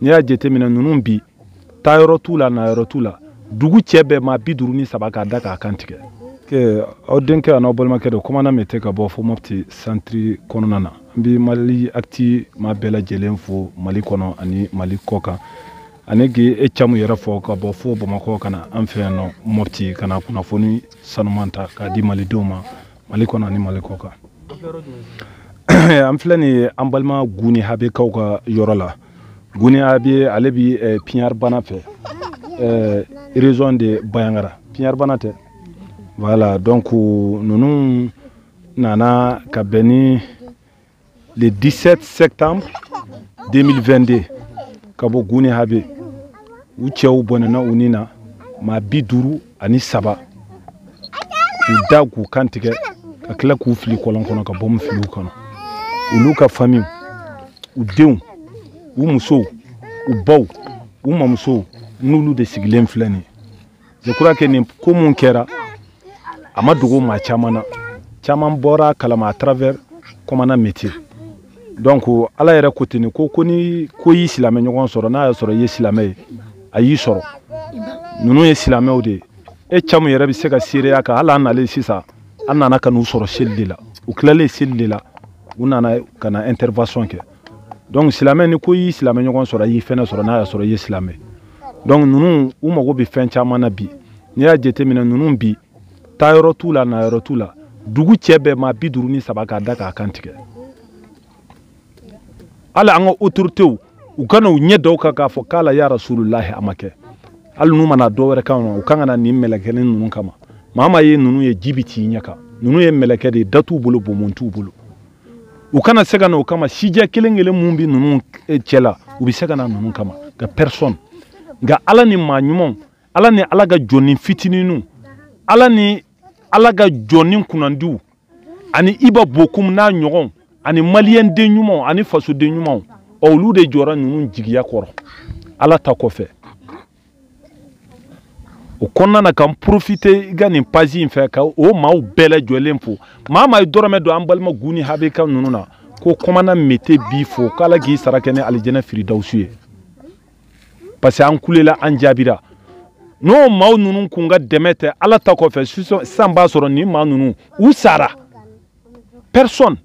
n'i y'a jateminɛ ninnu bi taa yɔrɔ t'u la na yɔrɔ t'u la dugu cɛ bɛɛ maa 53 k'a da k'a kan tigɛ aw denkɛ a n'aw balimakɛ de commandant Mete ka bɔ fo Mopti centre kɔnɔna na n bɛ Mali Actu maa bɛɛ lajɛlen fo Mali kɔnɔ ani Mali kɔ kan ani k'e camu yɛrɛ fɔ ka bɔ fo Bamakɔ ka na an fɛ yan nɔ Mopti ka na kunnafoni sanuman ta k'a di malidenw ma Mali kɔnɔ ani Mali kɔ kan an filɛ nin ye an balima Guni Habekaw ka yɔrɔ la Guni Habe ale bi piɲari bana fɛ région de Bayangara piɲari bana tɛ voilà donc nunu nana ka bɛn ni le 17 septembre 2022 ka bɔ Guni Habe u cɛw bɔnɛna u ni na maa 53 u da k'u kan tigɛ ka tila k'u fili kɔlɔn kɔnɔ ka bɔ mu fili u kɔnɔ olu ka famille u denw u musow u baw u mamusow n'olu de sigilen filɛ nin je crois que nin ko mun kɛra a ma dogo maa caman na caman bɔra kalama à travers commandant Mete donc ala yɛrɛ ko ten ko ni ko y'i silamɛ ɲɔgɔn sɔrɔ n'a y'a sɔrɔ i ye silamɛ ye a y'i sɔrɔ ninnu ye silamɛw de ye e camu yɛrɛ bɛ se ka seereya kan hali an nalen sisan an nana ka n'u sɔrɔ seli de la u tilalen seli de la u nana ka na intervention kɛ donc silamɛ ni ko y'i silamɛ ɲɔgɔn sɔrɔ a y'i fɛnɛ sɔrɔ n'a y'a sɔrɔ i ye silamɛ donc ninnu u mago bɛ fɛn caman na bi n'i y'a jateminɛ ninnu bi taa yɔrɔ t'u la na yɔrɔ t'u la dugu cɛ bɛɛ maa 53 k'a da k'a kan tigɛ hali an ka autorités u kana u ɲɛ da u kan k'a fɔ k'ala ya Rasulullahi a ma kɛ hali n'u mana dɔ wɛrɛ kan u kan ka na nin mɛlɛkɛnin ninnu kama maa maa ye ninnu ye ji bi t'i ɲɛ kan ninnu ye mɛlɛkɛ de ye da t'u bolo bonbon t'u bolo u kana se ka na o kama sijɛ kelen kelen mun bi ninnu cɛ la u bɛ se ka na ninnu kama ka personne nka ala ni maa ɲumanw ala ni ala ka jɔnni fitininw ala ni ala ka jɔnni kunnandiw ani Iba Bokum n'a ɲɔgɔn ani maliyɛn den ɲumanw ani fasoden ɲumanw olu de jɔra ninnu jigiya kɔrɔ ala ta kɔfɛ o kɔnɔna na kan profiter i ka nin page in fɛ ka o maaw bɛɛ lajɛlen fo maa maa ye dɔrɔmɛ don an balima Guni Habeka ninnu na ko commandant Mete b'i fo k'ala k'i sara kɛ ni alijɛnɛ firidawusu ye parce que an kulela an jaabira n'o maaw ninnu kun ka dɛmɛ tɛ ala ta kɔfɛ sisan b'a sɔrɔ nin maa ninnu u sara personne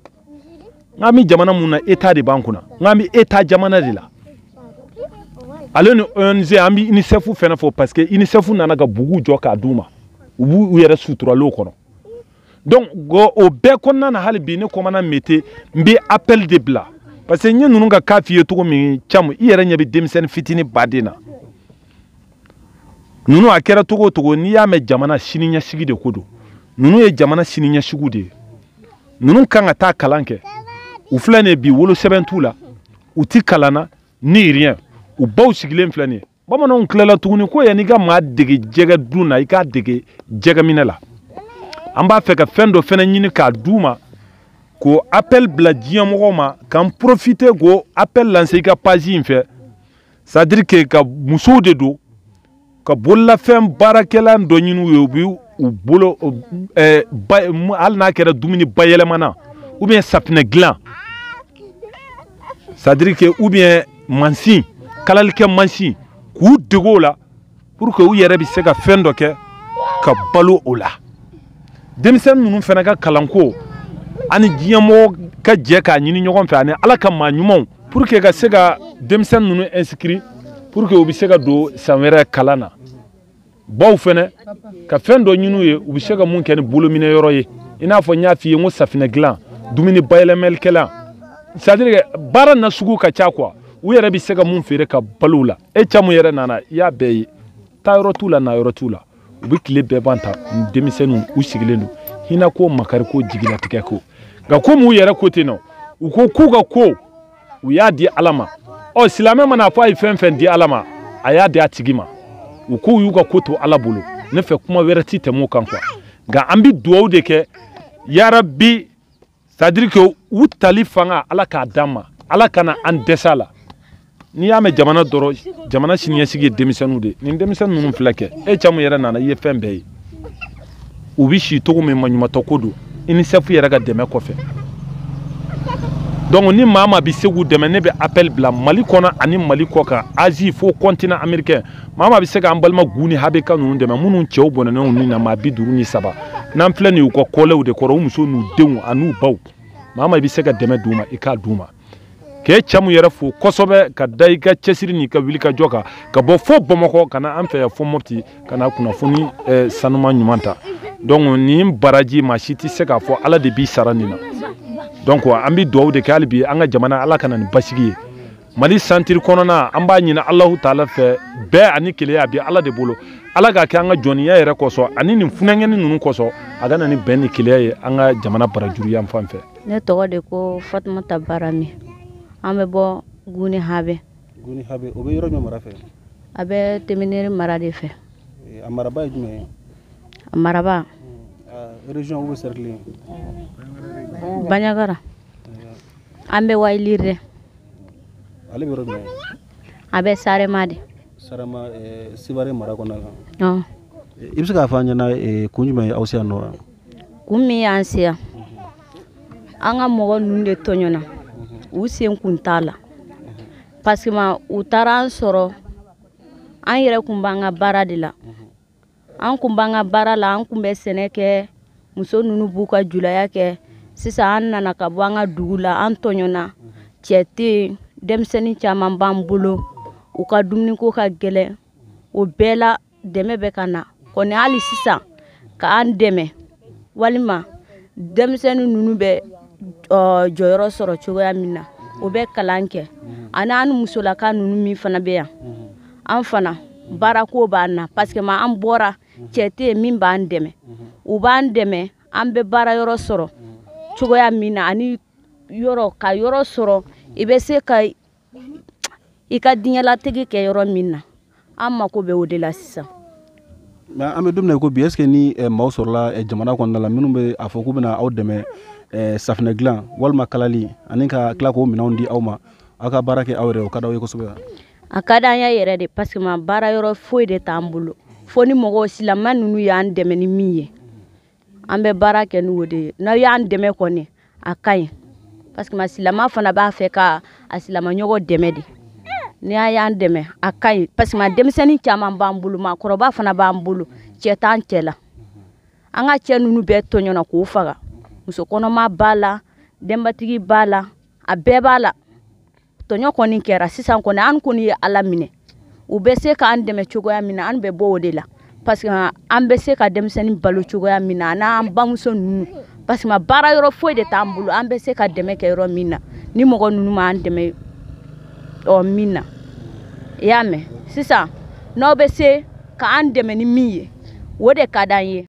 n'an bɛ jamana mun na état de b'an kunna n'an bɛ état jamana de la ale ni ONG an bɛ UNICEF fɛnɛ fɔ parce que UNICEF nana ka bugu jɔ k'a d'u ma u b'u yɛrɛ suturalen o kɔnɔ donc o bɛɛ kɔnɔna na hali bi ne commandant Mete n bɛ appel de bila parce que n ye ninnu ka cas f'i ye cogo min camu i yɛrɛ ɲɛ bɛ denmisɛnnin fitinin baden na ninnu a kɛra cogo o cogo n'i y'a mɛn jamana siniɲɛsigi de ko don ninnu ye jamana siniɲɛsigiw de ye ninnu kan ka taa kalan kɛ u filɛ nin ye bi wolosɛbɛn t'u la u ti kalan na ni rien u baw sigilen filɛ nin ye bamananw tilala tuguni ko yanni i ka maa dege jɛgɛ dun na i k'a dege jɛgɛminɛ la an b'a fɛ ka fɛn dɔ fɛnɛ ɲini k'a d'u ma k'o appel bila diɲɛ mɔgɔw ma k'an profiter k'o appel lancer i ka page in fɛ c'est à dire que ka musow de don ka bololafɛn baarakɛla dɔ ɲini u ye u bɛ u bolo hali n'a kɛra dumuni bayɛlɛmana ou bien safinɛ dilan c'est à dire que ou bien mansin kalalikɛ mansin k'u dege o la pour que u yɛrɛ bɛ se ka fɛn dɔ kɛ ka balo o la denmisɛnnin ninnu fana ka kalanko ani diɲɛmɔgɔ ka jɛ k'a ɲini ɲɔgɔn fɛ ani ala ka maa ɲumanw pour que ka se ka denmisɛnnin ninnu inscrit pour que u bɛ se ka don san wɛrɛ kalan na baw fɛnɛ ka fɛn dɔ ɲini u ye u bɛ se ka mun kɛ ni bolominɛyɔrɔ ye i n'a fɔ n y'a f'i ye n ko safinɛ dilan dumuni bayɛlɛmalikɛla c'est à dire que baara na sugu ka ca quoi u yɛrɛ bɛ se ka mun feere ka balo la e camu yɛrɛ nana i y'a bɛɛ ye taa yɔrɔ t'u la na yɔrɔ t'u la u bɛ tile bɛɛ ban ta denmisɛnninw u sigilen don hinako makari ko jigilatigɛ ko nka komi u yɛrɛ ko ten nɔ u ko k'u ka ko u y'a di ala ma ɔ silamɛ mana fɔ a ye fɛn fɛn di ala ma a y'a di a tigi ma u k'u y'u ka ko to ala bolo ne fɛ kuma wɛrɛ ti tɛmɛ o kan quoi nka an bɛ dugawu de kɛ yarabi c'est à dire que u tali fanga ala k'a d'an ma ala kana an dɛsɛ a la n'i y'a mɛn jamana dɔrɔn jamana siniɲɛsigi ye denmisɛnninw de nin denmisɛnnin ninnu filɛ kɛ e camu yɛrɛ nana i ye fɛn bɛɛ ye u bɛ si cogo min maɲumantɔ ko don UNICEF yɛrɛ ka dɛmɛ kɔfɛ donc ni maa maa bi se k'u dɛmɛ ne bɛ appel bila Mali kɔnɔ ani Mali kɔ kan Asie fo continent américain maa maa bi se k'an balima gu ni habe ka ninnu dɛmɛ minnu cɛw bɔnɛnɛw ni na maa 50 ni 3 n'an filɛ nin ye u ka kɔlɛw de kɔrɔ u muso n'u denw an'u baw maa maa bi se ka dɛmɛ d'u ma i k'a d'u ma k'e cɛ mun yɛrɛ fo kosɛbɛ ka da i ka cɛsiri n'i ka wuli ka jɔ kan ka bɔ fo Bamakɔ ka na an fɛ yan fo Mopti ka na kunnafoni sanuma ɲuman ta donc nin baraji maa si tɛ se k'a fɔ Ala de b'i sara nin na donc an bɛ dugawu de kɛ hali bi an ka jamana Ala ka na ni basigi ye Mali centre kɔnɔna an b'a ɲini Alahu Taala fɛ bɛɛ ani kelenya bi Ala de bolo Ala k'a kɛ an ka jɔnniya yɛrɛ kɔsɔn ani nin funɛŋɛni ninnu kɔsɔn a ka na ni bɛn ni kelenya ye an ka jamana barajuru yan fan fɛ. Ne tɔgɔ de ko Fatumata Barami an bɛ bɔ Guni Habe. Guni Habe o bɛ yɔrɔ jumɛn mara fɛ? A bɛ Temeneri mara de fɛ. A maraba ye jumɛn ye? A maraba région où cercle Bandiagara an bɛ Wayilire. Ale bɛ yɔrɔ jumɛn? A bɛ Sarema de. Sarema Sivare mara kɔnɔna la. I bɛ se k'a fɔ an ɲɛna kun jumɛn ye aw se yan nɔ wa? Kun min y'an se yan an ka mɔgɔ ninnu de tɔɲɔna u sen kun t'a la parce que u taara an sɔrɔ an yɛrɛ kun b'an ka baara de la an kun b'an ka baara la an kun bɛ sɛnɛ kɛ muso ninnu b'u ka julaya kɛ sisan an nana ka bɔ an ka dugu la an tɔɲɔna cɛ tɛ yen denmisɛnnin caman b'an bolo u ka dumuniko ka gɛlɛn o bɛɛ la dɛmɛ bɛ ka na kɔni hali sisan k'an dɛmɛ walima denmisɛnnin ninnu bɛ jɔyɔrɔ sɔrɔ cogoya min na o bɛ kalan kɛ ani an musolaka ninnu min fana bɛ yan an fana baarako b'an na parce que an bɔra cɛ tɛ yen min b'an dɛmɛ u b'an dɛmɛ an bɛ baara yɔrɔ sɔrɔ cogoya min na ani yɔrɔ ka yɔrɔ sɔrɔ i bɛ se ka i ka diɲɛlatigɛ kɛ yɔrɔ min na an mako bɛ o de la sisan. Mais an bɛ don min na ko bi est-ce que ni maaw sɔrɔla jamana kɔnɔna la minnu bɛ a fɔ k'u bɛna aw dɛmɛ safinɛ dilan walima kalali ani ka tila k'o minɛnw di aw ma aw ka baara kɛ aw yɛrɛ o ka d'aw ye kosɛbɛ? A ka d'an ye yɛrɛ de parce que baara yɔrɔ foyi de t'an bolo fo ni mɔgɔw silamɛ ninnu y'an dɛmɛ ni min ye an bɛ baara kɛ n'o de ye n'aw y'an dɛmɛ kɔni a ka ɲi parce que silamɛ fana b'a fɛ ka a silamɛɲɔgɔn dɛmɛ de ni a y'an dɛmɛ a ka ɲi parce que denmisɛnnin caman b'an bolo maakɔrɔba fana b'an bolo cɛ t'an cɛ la an ka cɛ ninnu bɛɛ tɔɲɔna k'o faga muso kɔnɔma b'a la denbatigi b'a la a bɛɛ b'a la tɔɲɔ kɔni kɛra sisan kɔni an kɔni ye Ala minɛ u bɛ se k'an dɛmɛ cogoya min na an bɛ bɔ o de la parce que an bɛ se ka denmisɛnnin balo cogoya min na n'an bamuso ninnu parce que baara yɔrɔ foyi de t'an bolo an bɛ se ka dɛmɛ kɛ yɔrɔ min na ni mɔgɔ ninnu m'an dɛmɛ min na i y'a mɛn sisan n'aw bɛ se k'an dɛmɛ ni min ye o de ka d'an ye